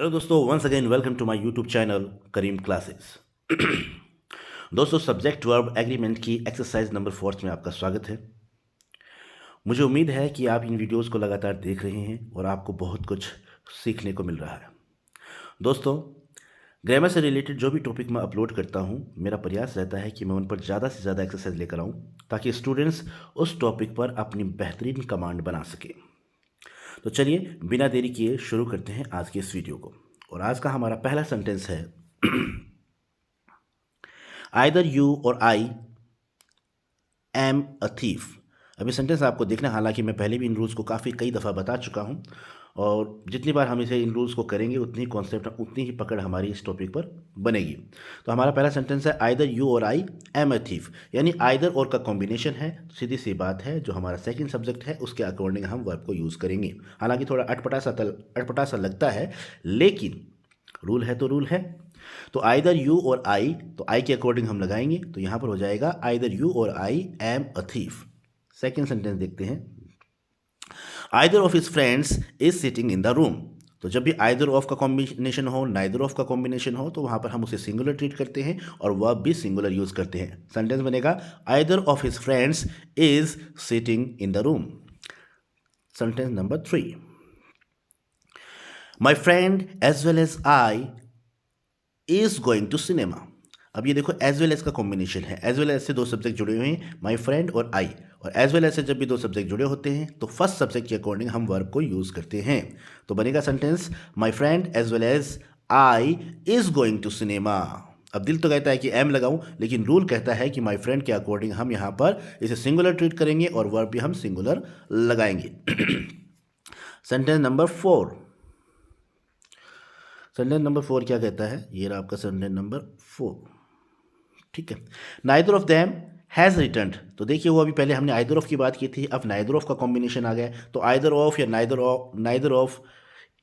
Hello दोस्तों, once again welcome to my YouTube channel Karim classes. दोस्तों, subject verb agreement की exercise number 4 में आपका स्वागत है। मुझे उम्मीद है कि आप इन वीडियोस को लगातार देख रहे हैं और आपको बहुत कुछ सीखने को मिल रहा है। दोस्तों, ग्रामर से रिलेटेड जो भी टॉपिक मैं अपलोड करता हूं, मेरा प्रयास रहता है कि मैं उन पर ज़्यादा से ज़्यादा एक्सरसाइज लेकर आऊं ताकि स्टूडेंट्स उस टॉपिक पर अपनी बेहतरीन कमांड बना सकें। तो चलिए बिना देरी किए शुरू करते हैं आज के इस वीडियो को। और आज का हमारा पहला सेंटेंस है आइदर यू और आई एम अ थीफ। अभी सेंटेंस आपको देखना, हालांकि मैं पहले भी इन रूल्स को कई दफ़ा बता चुका हूं और जितनी बार हम इसे इन रूल्स को करेंगे उतनी ही कॉन्सेप्ट, उतनी ही पकड़ हमारी इस टॉपिक पर बनेगी। तो हमारा पहला सेंटेंस है आइदर यू और आई एम अ थीफ, यानी आइदर और का कॉम्बिनेशन है। सीधी सी बात है, जो हमारा सेकंड सब्जेक्ट है उसके अकॉर्डिंग हम वर्ब को यूज़ करेंगे। हालांकि थोड़ा अटपटा सा लगता है, लेकिन रूल है तो रूल है। तो आइदर यू और आई, तो आई के अकॉर्डिंग हम लगाएंगे, तो यहां पर हो जाएगा आइदर यू और I am a thief. Second sentence देखते हैं, either of his friends is sitting in the room. तो जब भी आइदर ऑफ का कॉम्बिनेशन हो, नाइदर ऑफ का कॉम्बिनेशन हो, तो वहां पर हम उसे सिंगुलर ट्रीट करते हैं और वर्ब भी सिंगुलर यूज करते हैं। सेंटेंस बनेगा either of his friends is sitting in the room. Sentence number 3, my friend as well as I is going to cinema. अब ये देखो, एज वेल एज का कॉम्बिनेशन है। एज वेल एज से दो सब्जेक्ट जुड़े हुए हैं, माई फ्रेंड और आई। और एज वेल एज से जब भी दो सब्जेक्ट जुड़े होते हैं तो फर्स्ट सब्जेक्ट के अकॉर्डिंग हम वर्ब को यूज करते हैं। तो बनेगा sentence my friend as well as I is going to cinema. अब दिल तो कहता है कि एम लगाऊं, लेकिन रूल कहता है कि माई फ्रेंड के अकॉर्डिंग हम यहां पर इसे सिंगुलर ट्रीट करेंगे और वर्ब भी हम सिंगुलर लगाएंगे। सेंटेंस नंबर 4, सेंटेंस नंबर 4 क्या कहता है, ये रहा आपका सेंटेंस नंबर 4। ठीक है, neither of them has returned. तो देखिए, वो अभी पहले हमने आइदर ऑफ की बात की थी, अब नाइदर ऑफ का कॉम्बिनेशन आ गया। तो आइदर ऑफ या नाइदर ऑफ,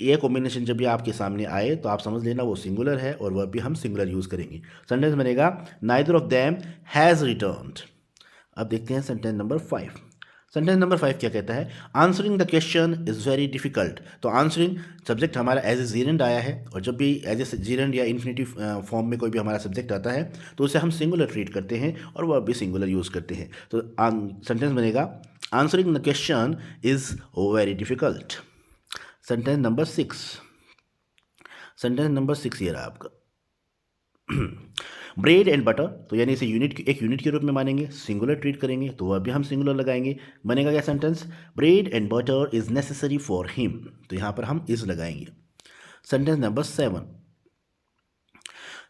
ये कॉम्बिनेशन जब भी आपके सामने आए तो आप समझ लेना वो सिंगुलर है और वह भी हम सिंगुलर यूज करेंगे। सेंटेंस बनेगा neither of them has returned. अब देखते हैं सेंटेंस नंबर 5। सेंटेंस नंबर 5 क्या कहता है, answering the question is very difficult. तो आंसरिंग सब्जेक्ट हमारा एज ए जीरेंड आया है, और जब भी एज ए जीरेंड या इन्फिनेटिव फॉर्म में कोई भी हमारा सब्जेक्ट आता है तो उसे हम सिंगुलर ट्रीट करते हैं और वह भी सिंगुलर यूज़ करते हैं। तो सेंटेंस बनेगा answering the question is very difficult. Sentence number 6, sentence number 6 ये रहा आपका ब्रेड एंड बटर। तो यानी इसे एक यूनिट के रूप में मानेंगे, सिंगुलर ट्रीट करेंगे, तो वह भी हम सिंगुलर लगाएंगे। बनेगा क्या sentence, bread and butter is necessary for him. तो यहां पर हम इज लगाएंगे। Sentence number 7,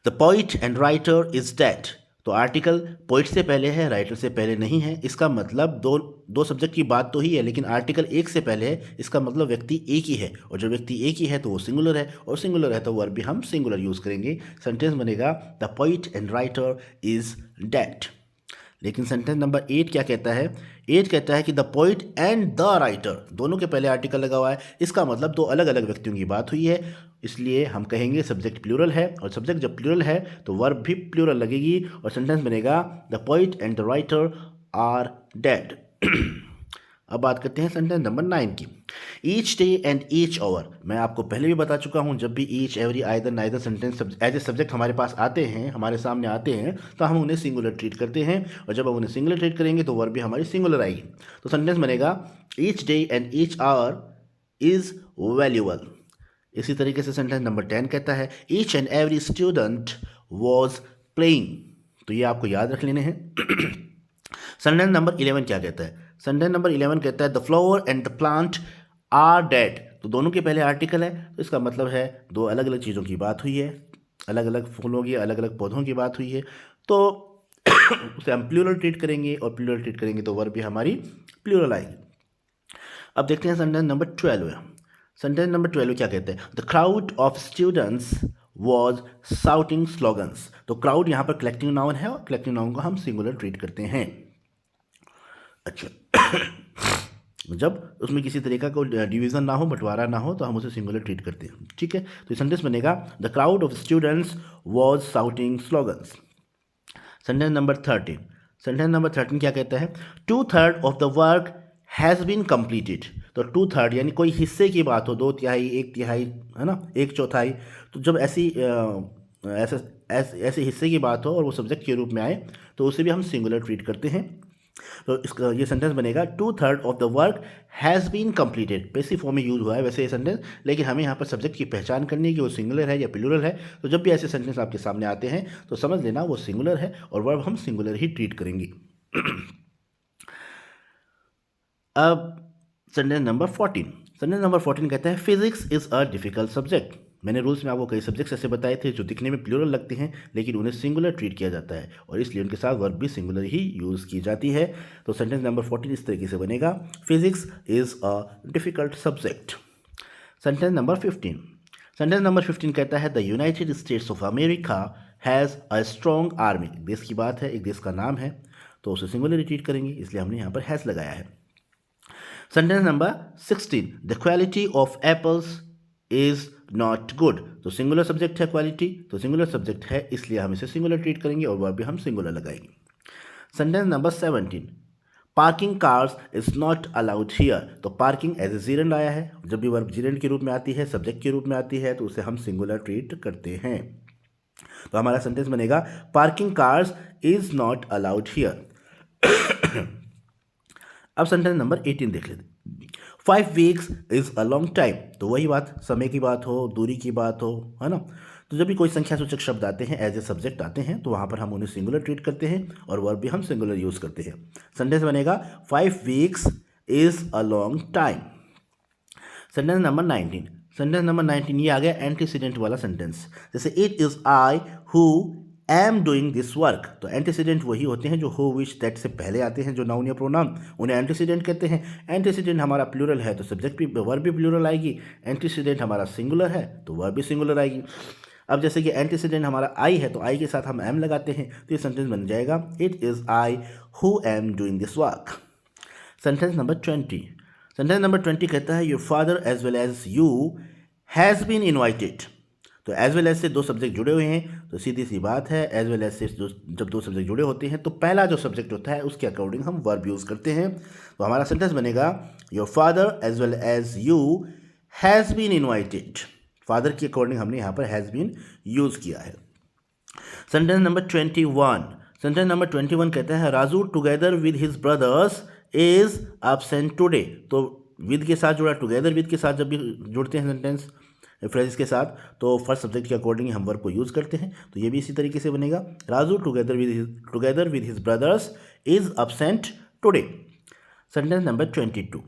the poet and writer is dead. तो आर्टिकल पोइट से पहले है, राइटर से पहले नहीं है। इसका मतलब दो सब्जेक्ट की बात तो ही है, लेकिन आर्टिकल एक से पहले है, इसका मतलब व्यक्ति एक ही है, और जब व्यक्ति एक ही है तो वो सिंगुलर है, और सिंगुलर है तो वर्ब भी हम सिंगुलर यूज करेंगे। सेंटेंस बनेगा the poet and writer is dead. लेकिन सेंटेंस नंबर 8 क्या कहता है, 8 कहता है कि the poet and the writer, दोनों के पहले आर्टिकल लगा हुआ है। इसका मतलब दो अलग अलग व्यक्तियों की बात हुई है, इसलिए हम कहेंगे सब्जेक्ट प्लूरल है, और सब्जेक्ट जब प्लूरल है तो वर्ब भी प्लूरल लगेगी, और सेंटेंस बनेगा the poet and the writer are dead. अब बात करते हैं सेंटेंस नंबर 9 की, each day and each hour. मैं आपको पहले भी बता चुका हूं, जब भी each, every, either, neither sentence as a subject हमारे पास आते हैं, हमारे सामने आते हैं, तो हम उन्हें सिंगुलर ट्रीट करते हैं, और जब हम उन्हें सिंगुलर ट्रीट करेंगे तो वर्ब भी हमारी सिंगुलर आएगी। तो सेंटेंस बनेगा each day and each our is valuable. इसी तरीके से सेंटेंस नंबर 10 कहता है each and every student was playing. तो ये आपको याद रख लेने हैं। सेंटेंस नंबर 11 क्या कहता है, सेंटेंस नंबर 11 कहता है the flower and the plant are dead. तो दोनों के पहले आर्टिकल है, तो इसका मतलब है दो अलग अलग चीज़ों की बात हुई है, अलग अलग फूलों की, अलग अलग पौधों की बात हुई है, तो उसे हम प्लूरल ट्रीट करेंगे, और प्लूरल ट्रीट करेंगे तो वर्ब भी हमारी प्लूरल आएगी। अब देखते हैं सेंटेंस नंबर 12। सेंटेंस नंबर 12 क्या कहते हैं, the crowd of students was shouting slogans. तो क्राउड यहाँ पर कलेक्टिव नाउन है, और कलेक्टिव नाउन को हम सिंगुलर ट्रीट करते हैं। अच्छा, जब उसमें किसी तरीका को डिवीजन ना हो, बंटवारा ना हो, तो हम उसे सिंगुलर ट्रीट करते हैं। ठीक है, तो सेंटेंस बनेगा the crowd of students was shouting slogans. Sentence number 13, sentence number 13 क्या कहता है, 2/3 of the work has been completed. तो 2/3 यानी कोई हिस्से की बात हो, 2/3, 1/3, है ना, 1/4, तो जब ऐसे हिस्से की बात हो और वो सब्जेक्ट के रूप में आए तो उसे भी हम सिंगुलर ट्रीट करते हैं। तो इसका ये सेंटेंस बनेगा 2/3 of the work has been completed. Passive form में यूज हुआ है वैसे ये सेंटेंस, लेकिन हमें यहाँ पर सब्जेक्ट की पहचान करनी है कि वो सिंगुलर है या प्लूरल है। तो जब भी ऐसे सेंटेंस आपके सामने आते हैं तो समझ लेना वो सिंगुलर है और वर्ब हम सिंगुलर ही ट्रीट करेंगे। अब सेंटेंस नंबर 14। सेंटेंस नंबर 14 कहता है physics is a difficult subject. मैंने रूल्स में आपको कई सब्जेक्ट्स ऐसे बताए थे जो दिखने में प्लूरल लगते हैं लेकिन उन्हें सिंगुलर ट्रीट किया जाता है और इसलिए उनके साथ वर्ब भी सिंगुलर ही यूज़ की जाती है। तो सेंटेंस नंबर 14 इस तरीके से बनेगा, physics is a difficult subject. Sentence number 15। Sentence number 15 कहता है the United states of America has a strong army. एक देश की बात है, एक देश का नाम है, तो उसे सिंगुलर ट्रीट करेंगे, इसलिए हमने यहाँ पर हैज़ लगाया है। Sentence number 16, the quality of apples is not good. तो सिंगुलर सब्जेक्ट है क्वालिटी, तो सिंगुलर सब्जेक्ट है इसलिए हम इसे सिंगुलर ट्रीट करेंगे और वर्ब भी हम सिंगुलर लगाएंगे। Sentence number 17, parking cars is not allowed here. तो पार्किंग एज ए जीरेंड आया है, जब भी वर्ब जीरेंड के रूप में आती है, सब्जेक्ट के रूप में आती है, तो उसे हम सिंगुलर ट्रीट करते हैं। तो हमारा सेंटेंस बनेगा parking cars is not allowed here. अब सेंटेंस नंबर 18 देख लेते। 5 weeks is a long time. तो वही बात, समय की बात हो, दूरी की बात हो, है ना, तो जब भी कोई संख्या सूचक शब्द आते हैं, एज ए सब्जेक्ट आते हैं, तो वहाँ पर हम उन्हें सिंगुलर ट्रीट करते हैं और वर्ब भी हम सिंगुलर यूज़ करते हैं। सेंटेंस बनेगा 5 weeks is a long time. Sentence number 19। Sentence number 19 ये आ गया एंटीसीडेंट वाला सेंटेंस। जैसे it is I who am doing this work. तो एंटीसीडेंट वही होते हैं जो हु विच दैट से पहले आते हैं, जो नाउन या प्रोनाउन, उन्हें एंटीसीडेंट कहते हैं। एंटीसीडेंट हमारा प्लूरल है तो सब्जेक्ट भी वर्ब भी प्लूरल आएगी। एंटीसीडेंट हमारा सिंगुलर है तो वर्ब भी सिंगुलर आएगी। अब जैसे कि एंटीसीडेंट हमारा आई है तो आई के साथ हम एम लगाते हैं, तो ये सेंटेंस बन जाएगा it is I who am doing this work. Sentence number 20। Sentence number 20 कहता है your father as well as you has been invited. तो एज वेल एज से दो सब्जेक्ट जुड़े हुए हैं, तो सीधी सी बात है एज वेल एज से जब दो सब्जेक्ट जुड़े होते हैं तो पहला जो सब्जेक्ट होता है उसके अकॉर्डिंग हम वर्ब यूज़ करते हैं। तो हमारा सेंटेंस बनेगा your father as well as you has been invited. Father के अकॉर्डिंग हमने यहाँ पर हैज़ बीन यूज़ किया है। Sentence number 21। सेंटेंस नंबर 21 कहता है Raju together with his brothers is absent today. तो विद के साथ जुड़ा, टुगेदर विद के साथ जब भी जुड़ते हैं सेंटेंस फ्रेज के साथ, तो फर्स्ट सब्जेक्ट के अकॉर्डिंग हम वर्ब को यूज़ करते हैं। तो ये भी इसी तरीके से बनेगा Raju together with his brothers is absent today. Sentence number 22।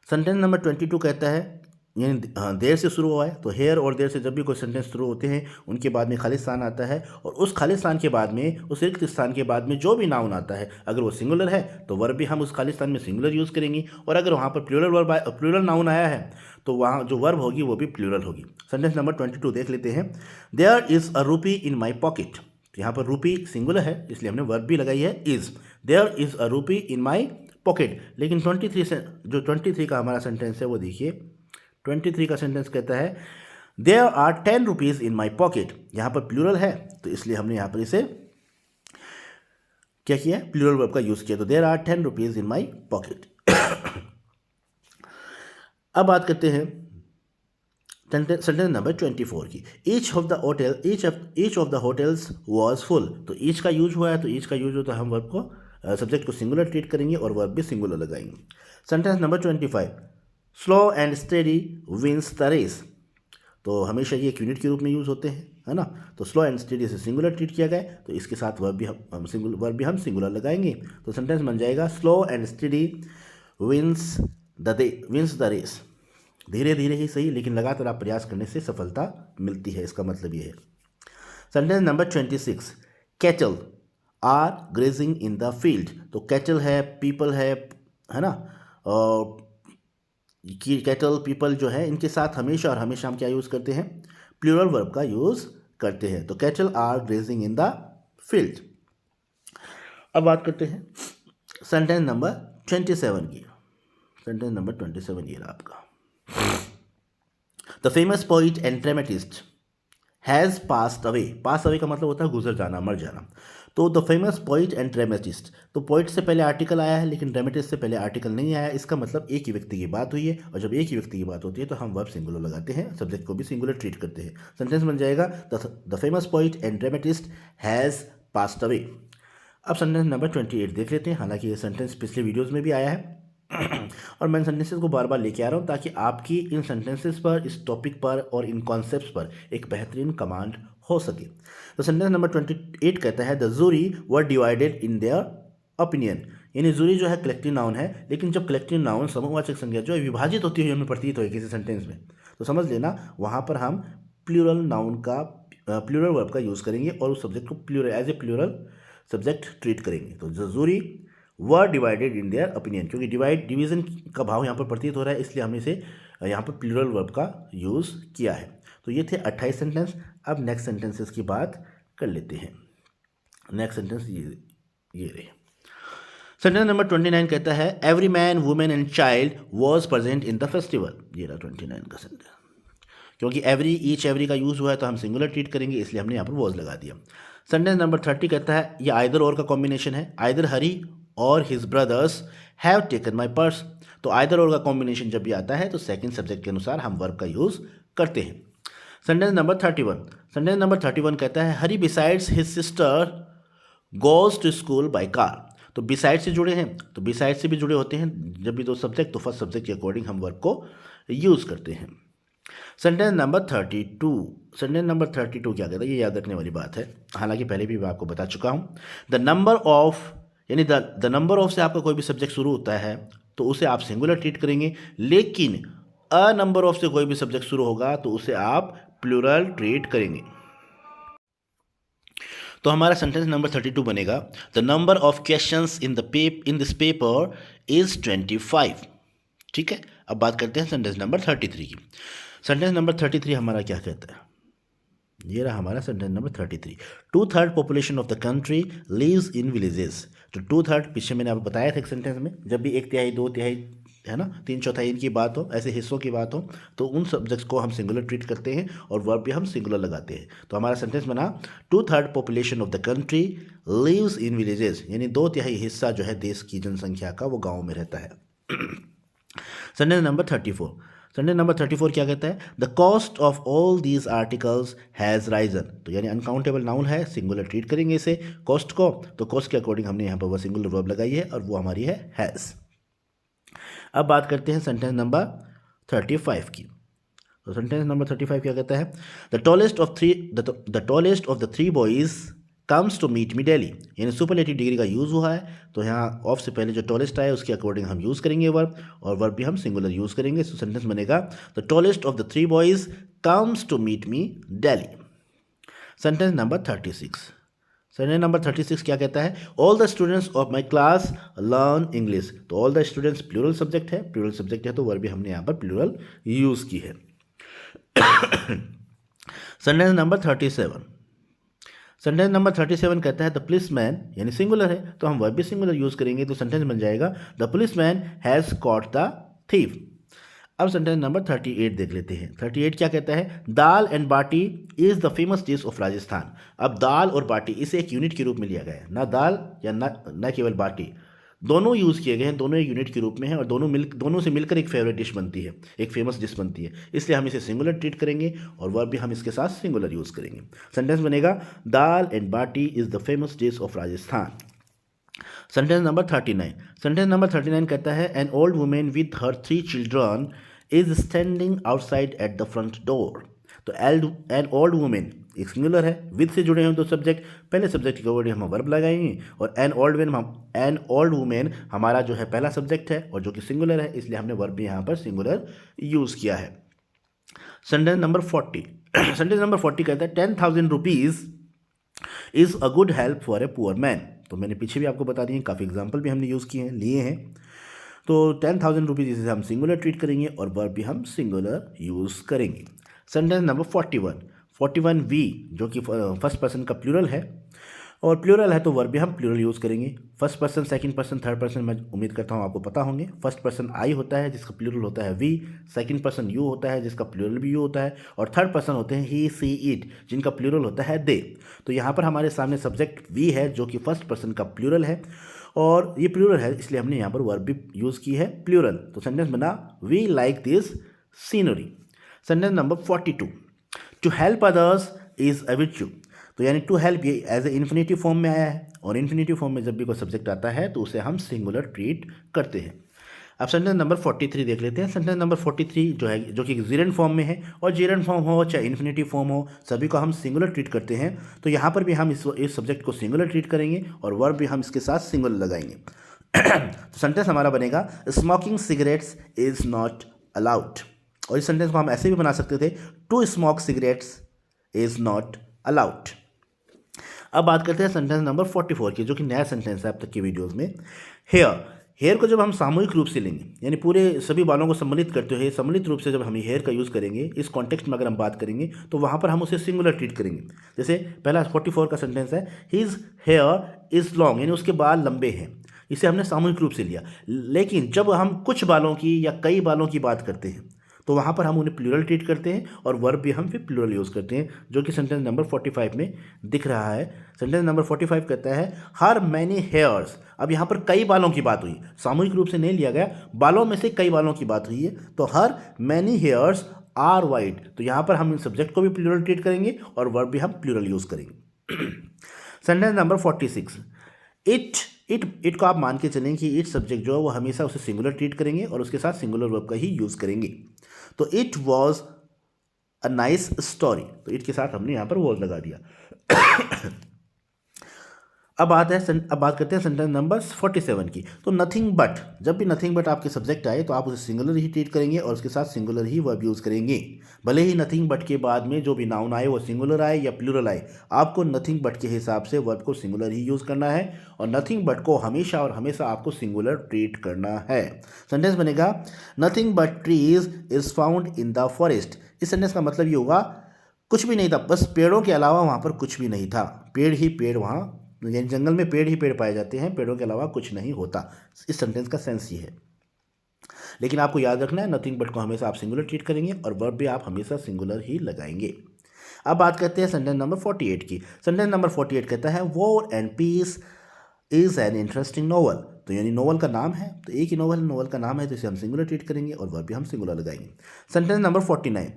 Sentence number 22 कहता है यानी देर से शुरू हुआ है, तो हेयर और देर से जब भी कोई सेंटेंस शुरू होते हैं उनके बाद में खाली स्थान आता है और उस खाली स्थान के बाद में, उस रिक्त स्थान के बाद में जो भी नाउन आता है अगर वो सिंगुलर है तो वर्ब भी हम उस खाली स्थान में सिंगुलर यूज़ करेंगे, और अगर वहाँ पर प्लूरल नाउन आया है तो वहाँ जो वर्ब होगी वो भी प्लूरल होगी। सेंटेंस नंबर 22 देख लेते हैं। देयर इज़ अ रूपी इन माई पॉकेट। तो यहाँ पर रूपी सिंगुलर है इसलिए हमने वर्ब भी लगाई है इज़। देयर इज़ अ रूपी इन माई पॉकेट। लेकिन 23 से जो 23 का हमारा सेंटेंस है वो देखिए, 23 का सेंटेंस कहता है there are 10 rupees in my pocket. यहाँ पर प्लूरल है तो इसलिए हमने यहाँ पर इसे क्या किया, प्लूरल वर्ब का यूज़ किया। तो there are 10 rupees in my pocket. अब बात करते हैं सेंटेंस नंबर 24 की। Each of the hotels was full. तो ईच का यूज हुआ है, तो ईच का यूज होता है हम वर्ब को सब्जेक्ट को सिंगुलर ट्रीट करेंगे और वर्ब भी सिंगुलर लगाएंगे। Sentence number 25, slow and steady wins the race. तो हमेशा ये एक यूनिट के रूप में यूज़ होते हैं, है ना, तो स्लो एंड स्टेडी से सिंगुलर ट्रीट किया गया तो इसके साथ वर्ब भी हम सिंगुलर लगाएंगे। तो सेंटेंस बन जाएगा slow and steady wins the race. धीरे धीरे ही सही लेकिन लगातार आप प्रयास करने से सफलता मिलती है, इसका मतलब ये है। Sentence number 26, cattle are grazing in the field. तो कैटल है, पीपल है ना, और कैटल पीपल जो है इनके साथ हमेशा और हमेशा हम क्या यूज़ करते हैं, प्लूरल वर्ब का यूज़ करते हैं। तो cattle are grazing in the field. अब बात करते हैं सेंटेंस नंबर 27 की। सेंटेंस नंबर 27 ये रहा आपका। The famous poet and dramatist has passed away. Pass away का मतलब होता है गुजर जाना, मर जाना। तो the famous poet and dramatist, तो पोइट से पहले आर्टिकल आया है लेकिन ड्रामेटिस्ट से पहले आर्टिकल नहीं आया। इसका मतलब एक ही व्यक्ति की बात हुई है, और जब एक ही व्यक्ति की बात होती है तो हम वर्ब सिंगुलर लगाते हैं, सब्जेक्ट को भी सिंगुलर ट्रीट करते हैं। सेंटेंस बन जाएगा the famous poet and dramatist has passed away. अब सेंटेंस नंबर 28 देख लेते हैं। हालांकि ये सेंटेंस पिछले वीडियोज़ में भी आया है और मैं सेंटेंसेस को बार बार लेके आ रहा हूँ ताकि आपकी इन सेंटेंसेस पर, इस टॉपिक पर और इन कॉन्सेप्ट्स पर एक बेहतरीन कमांड हो सके। तो सेंटेंस नंबर 28 कहता है the jury were divided in their opinion, यानी जूरी जो है कलेक्टिव नाउन है, लेकिन जब कलेक्टिव नाउन समूहवाचक संज्ञा जो है विभाजित होती हुई हमें प्रतीत हो किसी सेंटेंस में, तो समझ लेना वहाँ पर हम प्लूरल नाउन का, प्लूरल वर्ब का यूज़ करेंगे और उस सब्जेक्ट को plural as a plural subject treat करेंगे। तो the jury were divided in their opinion, क्योंकि डिवीज़न का भाव यहाँ पर प्रतीत हो रहा है, इसलिए हमने इसे यहाँ पर प्लूरल वर्ब का यूज़ किया है। तो ये थे 28 सेंटेंस। अब नेक्स्ट सेंटेंसेस की बात कर लेते हैं। नेक्स्ट सेंटेंस ये रहे। सेंटेंस नंबर 29 कहता है every man women and child was present in the festival. ये रहा 29 का सेंटेंस। क्योंकि एवरी, ईच, एवरी का यूज़ हुआ है तो हम सिंगुलर ट्रीट करेंगे, इसलिए हमने यहाँ पर वॉज लगा दिया। सेंटेंस नंबर 30 कहता है ये आइदर और का कॉम्बिनेशन है, आइदर हरी और his brothers have taken my purse. तो आइदर और का कॉम्बिनेशन जब भी आता है तो सेकंड सब्जेक्ट के अनुसार हम वर्ब का यूज़ करते हैं। सेंटेंस नंबर 31, सेंटेंस नंबर 31 कहता है Hari besides his sister goes to school by car. तो बिसाइड से जुड़े हैं, तो बिसाइड से भी जुड़े होते हैं जब भी दो सब्जेक्ट, तो फर्स्ट सब्जेक्ट के अकॉर्डिंग हम वर्ब को यूज़ करते हैं। सेंटेंस नंबर 32, सेंटेंस नंबर 32 क्या कहता है, ये याद रखने वाली बात है, हालांकि पहले भी मैं आपको बता चुका हूँ। द नंबर ऑफ, यानी द नंबर ऑफ से आपका कोई भी सब्जेक्ट शुरू होता है तो उसे आप सिंगुलर ट्रीट करेंगे, लेकिन अ नंबर ऑफ से कोई भी सब्जेक्ट शुरू होगा तो उसे आप प्लूरल ट्रीट करेंगे। तो हमारा सेंटेंस नंबर 32 बनेगा the number of questions in this paper is 25। ठीक है, अब बात करते हैं सेंटेंस नंबर 33 की। सेंटेंस नंबर 33 हमारा क्या कहता है, ये रहा हमारा sentence number 33। 2/3 population of the country lives in villages. तो 2/3 पीछे मैंने आपको बताया था एक सेंटेंस में, जब भी 1/3, 2/3 है ना, 3/4 इनकी बात हो, ऐसे हिस्सों की बात हो, तो उन सब्जेक्ट्स को हम सिंगुलर ट्रीट करते हैं और वर्ब भी हम सिंगुलर लगाते हैं। तो हमारा सेंटेंस बना 2/3 population of the country lives in villages, यानी 2/3 हिस्सा जो है देश की जनसंख्या का वो गाँव में रहता है। सेंटेंस नंबर 34, सेंटेंस नंबर 34 क्या कहता है the cost of all these articles has Ryzen. तो यानी अनकाउंटेबल नाउन है, सिंगुलर ट्रीट करेंगे इसे कॉस्ट को, तो कॉस्ट के अकॉर्डिंग हमने यहाँ पर वो सिंगुलर वर्ब लगाई है और वो हमारी है हैज़। अब बात करते हैं सेंटेंस नंबर 35 की। तो सेंटेंस नंबर 35 क्या कहता है the tallest of the three boys comes to meet me daily, यानी सुपरलेटिव डिग्री का यूज़ हुआ है, तो यहाँ ऑफ से पहले जो टॉलेस्ट आए उसके अकॉर्डिंग हम यूज़ करेंगे वर्ब, और वर्ब भी हम सिंगुलर यूज़ करेंगे। तो सेंटेंस बनेगा the tallest of the three boys comes to meet me daily. Sentence number 36, sentence number 36 क्या कहता है all the students of my class learn English. तो all the students plural subject है, plural subject है तो verb भी हमने यहाँ पर प्लूरल यूज़ की है। सेंटेंस नंबर 37, सेंटेंस नंबर 37 कहता है द पुलिसमैन, यानी सिंगुलर है तो हम वर्ब भी सिंगुलर यूज़ करेंगे, तो सेंटेंस बन जाएगा the policeman has caught the thief. अब सेंटेंस नंबर 38 देख लेते हैं। 38 क्या कहता है dal and baati is the famous dish of Rajasthan. अब दाल और बाटी इसे एक यूनिट के रूप में लिया गया है, ना दाल या ना केवल बाटी, दोनों यूज़ किए गए हैं, दोनों एक यूनिट के रूप में हैं और दोनों से मिलकर एक फेवरेट डिश बनती है, एक फेमस डिश बनती है, इसलिए हम इसे सिंगुलर ट्रीट करेंगे और वर्ब भी हम इसके साथ सिंगुलर यूज़ करेंगे। सेंटेंस बनेगा dal and baati is the famous dish of Rajasthan. Sentence number 39, sentence number 39 कहता है an old women with her 3 children is standing outside at the front door. तो एन ओल्ड वुमेन एक सिंगुलर है, विद से जुड़े हैं दो सब्जेक्ट, पहले सब्जेक्ट के वर्ड हम वर्ब लगाएंगे और एन ओल्ड वुमेन हमारा जो है पहला सब्जेक्ट है और जो कि सिंगुलर है, इसलिए हमने वर्ब भी यहाँ पर सिंगुलर यूज़ किया है। सेंटेंस नंबर 40, सेंटेंस नंबर 40 कहता है 10,000 rupees is a good help for a poor man. तो मैंने पीछे भी आपको बता दिए, काफ़ी एग्जाम्पल भी हमने यूज़ किए हैं, लिए हैं। तो 10,000 रुपीज़ इसे हम सिंगुलर ट्रीट करेंगे और वर्ब भी हम सिंगुलर यूज़ करेंगे। सेंटेंस नंबर 41 वी जो कि फर्स्ट पर्सन का प्लूरल है और प्लूरल है तो वर्ब भी हम प्लूरल यूज़ करेंगे। First person, second person, third person मैं उम्मीद करता हूँ आपको पता होंगे। फर्स्ट पर्सन आई होता है जिसका प्लूरल होता है वी, सेकंड पर्सन यू होता है जिसका प्लूरल भी यू होता है, और थर्ड पर्सन होते हैं ही, सी, इट जिनका प्लूरल होता है दे। तो यहाँ पर हमारे सामने सब्जेक्ट वी है जो कि फर्स्ट पर्सन का प्लूरल है, और ये प्लूरल है इसलिए हमने यहाँ पर वर्ब भी यूज़ की है प्लूरल। तो सेंटेंस बना we like this scenery. Sentence number 42, to help others is a virtue. तो यानी टू हेल्प ये एज ए इन्फिनेटिव फॉर्म में आया है, और इन्फिनेटिव फॉर्म में जब भी कोई सब्जेक्ट आता है तो उसे हम सिंगुलर ट्रीट करते हैं। अब सेंटेंस नंबर 43 देख लेते हैं। सेंटेंस नंबर 43 जो है, जो कि जीरेंड फॉर्म में है, और जीरेंड फॉर्म हो चाहे इन्फिनेटिव फॉर्म हो, सभी को हम सिंगुलर ट्रीट करते हैं। तो यहाँ पर भी हम इस सब्जेक्ट को सिंगुलर ट्रीट करेंगे और वर्ब भी हम इसके साथ सिंगुलर लगाएंगे। तो सेंटेंस हमारा बनेगा smoking cigarettes is not allowed. और इस सेंटेंस को हम ऐसे भी बना सकते थे, to smoke cigarettes is not allowed. अब बात करते हैं सेंटेंस नंबर 44 की, जो कि नया सेंटेंस है अब तक की वीडियोस में। हेयर को जब हम सामूहिक रूप से लेंगे, यानी पूरे सभी बालों को सम्मिलित करते हुए सम्मिलित रूप से जब हम हेयर का यूज़ करेंगे, इस कॉन्टेक्स्ट में अगर हम बात करेंगे तो वहाँ पर हम उसे सिंगुलर ट्रीट करेंगे। जैसे पहला 44 का सेंटेंस है, हिज हेयर इज़ लॉन्ग, यानी उसके बाल लंबे हैं। इसे हमने सामूहिक रूप से लिया। लेकिन जब हम कुछ बालों की या कई बालों की बात करते हैं तो वहाँ पर हम उन्हें प्लूरल ट्रीट करते हैं, और वर्ब भी हम फिर प्लूरल यूज़ करते हैं, जो कि सेंटेंस नंबर 45 में दिख रहा है। सेंटेंस नंबर 45 कहता है हर मैनी हेयर्स। अब यहाँ पर कई बालों की बात हुई, सामूहिक रूप से नहीं लिया गया, बालों में से कई बालों की बात हुई है। तो हर मैनी हेयर्स आर वाइट, तो यहाँ पर हम इन सब्जेक्ट को भी प्लूरल ट्रीट करेंगे और वर्ब भी हम प्लूरल यूज़ करेंगे। सेंटेंस नंबर 46, इट को आप मान के चलें कि इट सब्जेक्ट जो है वो हमेशा उसे सिंगुलर ट्रीट करेंगे और उसके साथ सिंगुलर वर्ब का ही यूज़ करेंगे। तो it was a nice story, तो इट के साथ हमने यहाँ पर वॉज लगा दिया। अब बात करते हैं सेंटेंस नंबर 47 की। तो नथिंग बट, जब भी नथिंग बट आपके सब्जेक्ट आए तो आप उसे सिंगुलर ही ट्रीट करेंगे और उसके साथ सिंगुलर ही वर्ब यूज़ करेंगे। भले ही नथिंग बट के बाद में जो भी नाउन आए वो सिंगुलर आए या प्लूरल आए, आपको नथिंग बट के हिसाब से वर्ब को सिंगुलर ही यूज़ करना है, और नथिंग बट को हमेशा और हमेशा आपको सिंगुलर ट्रीट करना है। सेंटेंस बनेगा nothing but trees is found in the forest. इस सेंटेंस का मतलब ये होगा कुछ भी नहीं था, बस पेड़ों के अलावा वहाँ पर कुछ भी नहीं था, पेड़ ही पेड़, वहाँ यानी जंगल में पेड़ ही पेड़ पाए जाते हैं, पेड़ों के अलावा कुछ नहीं होता। इस सेंटेंस का सेंस ये है। लेकिन आपको याद रखना है नथिंग बट को हमेशा आप सिंगुलर ट्रीट करेंगे और वर्ब भी आप हमेशा सिंगुलर ही लगाएंगे। अब बात करते हैं सेंटेंस नंबर 48 की। सेंटेंस नंबर 48 कहता है war and peace is an interesting novel. तो यानी नोवेल का नाम है, तो एक ही नोवेल का नाम है, तो इसे हम सिंगुलर ट्रीट करेंगे और वर्ब भी हम सिंगुलर लगाएंगे। Sentence number 49,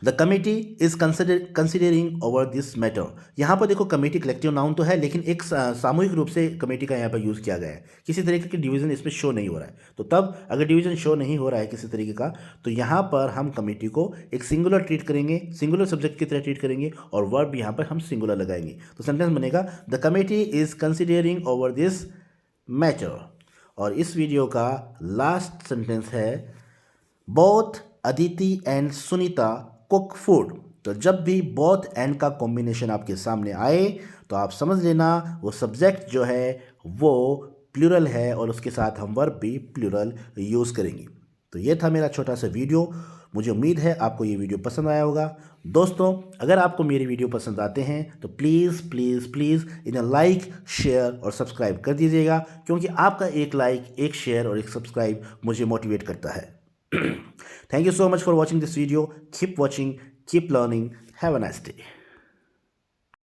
the committee is considering over this matter. यहाँ पर देखो कमेटी कलेक्टिव नाउन तो है, लेकिन एक सामूहिक रूप से कमेटी का यहाँ पर यूज़ किया गया है, किसी तरीके की डिवीजन इसमें शो नहीं हो रहा है। तो तब अगर डिवीजन शो नहीं हो रहा है किसी तरीके का, तो यहाँ पर हम कमेटी को एक सिंगुलर ट्रीट करेंगे, सिंगुलर सब्जेक्ट की तरह ट्रीट करेंगे, और वर्ब यहाँ पर हम सिंगुलर लगाएंगे। तो सेंटेंस बनेगा the committee is considering over this matter. और इस वीडियो का लास्ट सेंटेंस है both Aditi and Sunita cook food. तो जब भी बोथ एंड का कॉम्बिनेशन आपके सामने आए तो आप समझ लेना वो सब्जेक्ट जो है वो प्लूरल है और उसके साथ हम वर्ब भी प्लूरल यूज़ करेंगे। तो ये था मेरा छोटा सा वीडियो। मुझे उम्मीद है आपको ये वीडियो पसंद आया होगा। दोस्तों, अगर आपको मेरी वीडियो पसंद आते हैं तो प्लीज़ प्लीज़ प्लीज़ इन्हें लाइक, शेयर और सब्सक्राइब कर दीजिएगा, क्योंकि आपका एक लाइक, एक शेयर और एक सब्सक्राइब मुझे मोटिवेट करता है। Thank you so much for watching this video. Keep watching, keep learning. Have a nice day.